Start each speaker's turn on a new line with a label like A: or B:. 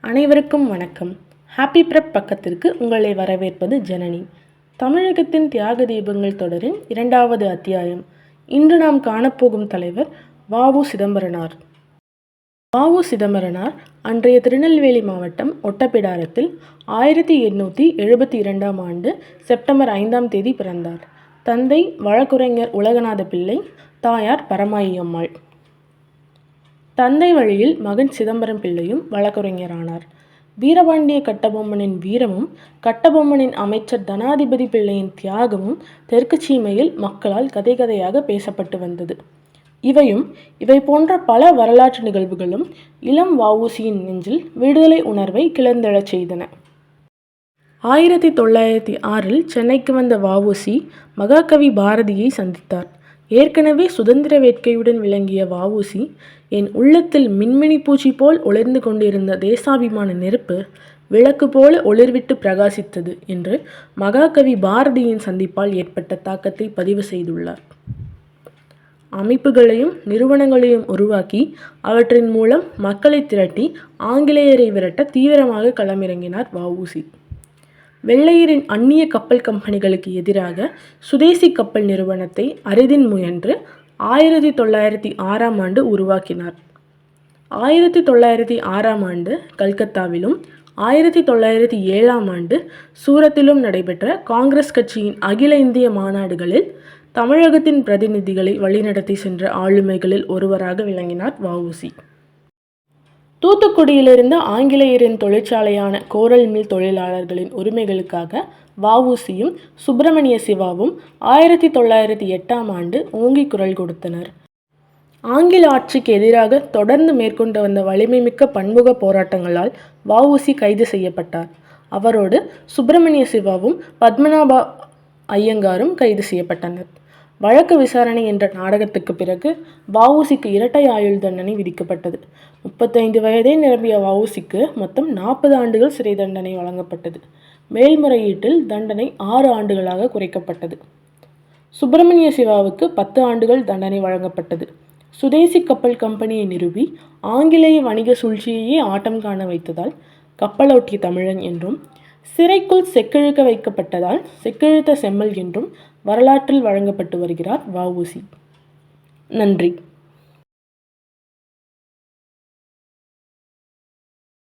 A: அனைவருக்கும் வணக்கம். Happy prep பக்கத்திற்கு உங்களை வரவேற்பது ஜனனி. தமிழகத்தின் தியாக தீபங்கள் தொடரின் 2வது அத்தியாயம். இன்று நாம் காணப்போகும் தலைவர் வ.உ. சிதம்பரனார். வ.உ. சிதம்பரனார் அன்றைய திருநெல்வேலி மாவட்டம் ஒட்டப்பிடாரத்தில் 1872ஆம் ஆண்டு செப்டம்பர் 5ஆம் தேதி பிறந்தார். தந்தை வழக்குரைஞர் உலகநாத பிள்ளை, தாயார் பரமாயி அம்மாள். தந்தை வழியில் மகன் சிதம்பரம் பிள்ளையும் வழக்குரைஞரானார். வீரபாண்டிய கட்டபொம்மனின் வீரமும் கட்டபொம்மனின் அமைச்சர் தனாதிபதி பிள்ளையின் தியாகமும் தெற்கு சீமையில் மக்களால் கதை கதையாக பேசப்பட்டு வந்தது. இவை போன்ற பல வரலாற்று நிகழ்வுகளும் இளம் வ.உ.சியின் நெஞ்சில் விடுதலை உணர்வை கிளர்ந்தெழச் செய்தன. 1906 சென்னைக்கு வந்த வ.உ.சி. மகாகவி பாரதியை சந்தித்தார். ஏற்கனவே சுதந்திர வேட்கையுடன் விளங்கிய வ.உ.சி. என் உள்ளத்தில் மின்மினி பூச்சி போல் ஒளிர்ந்து கொண்டிருந்த தேசாபிமான நெருப்பு விளக்கு போல ஒளிர்விட்டு பிரகாசித்தது என்று மகாகவி பாரதியின் சந்திப்பால் ஏற்பட்ட தாக்கத்தை பதிவு செய்துள்ளார். அமைப்புகளையும் நிறுவனங்களையும் உருவாக்கி அவற்றின் மூலம் மக்களை திரட்டி ஆங்கிலேயரை விரட்ட தீவிரமாக களமிறங்கினார் வ.உ.சி. வெள்ளையரின் அந்நிய கப்பல் கம்பெனிகளுக்கு எதிராக சுதேசி கப்பல் நிறுவனத்தை அரிதின் முயன்று 1906ஆம் ஆண்டு உருவாக்கினார். 1906ஆம் ஆண்டு கல்கத்தாவிலும் 1907ஆம் ஆண்டு சூரத்திலும் நடைபெற்ற காங்கிரஸ் கட்சியின் அகில இந்திய மாநாடுகளில் தமிழகத்தின் பிரதிநிதிகளை வழிநடத்தி சென்ற ஆளுமைகளில் ஒருவராக விளங்கினார் வ.உ.சி. தூத்துக்குடியிலிருந்த ஆங்கிலேயரின் தொழிற்சாலையான கோரல் மில் தொழிலாளர்களின் உரிமைகளுக்காக வ.உ.சியும் சுப்பிரமணிய சிவாவும் 1908ஆம் ஆண்டு ஓங்கி குரல் கொடுத்தனர். ஆங்கில ஆட்சிக்கு எதிராக தொடர்ந்து மேற்கொண்டு வந்த வலிமைமிக்க பன்முக போராட்டங்களால் வ.உ.சி. கைது செய்யப்பட்டார். அவரோடு சுப்பிரமணிய சிவாவும் பத்மநாப ஐயங்காரும் கைது செய்யப்பட்டனர். வழக்கு விசாரணை என்ற நாடகத்துக்கு பிறகு வ.உ.சி.க்கு இரட்டை ஆயுள் தண்டனை விதிக்கப்பட்டது. 35 வயதே நிரம்பிய வ.உ.சி.க்கு மொத்தம் 40 ஆண்டுகள் சிறை தண்டனை வழங்கப்பட்டது. மேல்முறையீட்டில் தண்டனை 6 ஆண்டுகளாக குறைக்கப்பட்டது. சுப்பிரமணிய சிவாவுக்கு 10 ஆண்டுகள் தண்டனை வழங்கப்பட்டது. சுதேசி கப்பல் கம்பெனியை நிறுவி ஆங்கிலேய வணிக சூழ்ச்சியையே ஆட்டம் காண வைத்ததால் கப்பலோட்டிய தமிழன் என்றும், சிறைக்குள் செக்கிழுக்க வைக்கப்பட்டதால் செக்கிழுத்த செம்மல் என்றும் வரலாற்றில் வழங்கப்பட்டு வருகிறார் வ.உ.சி. நன்றி.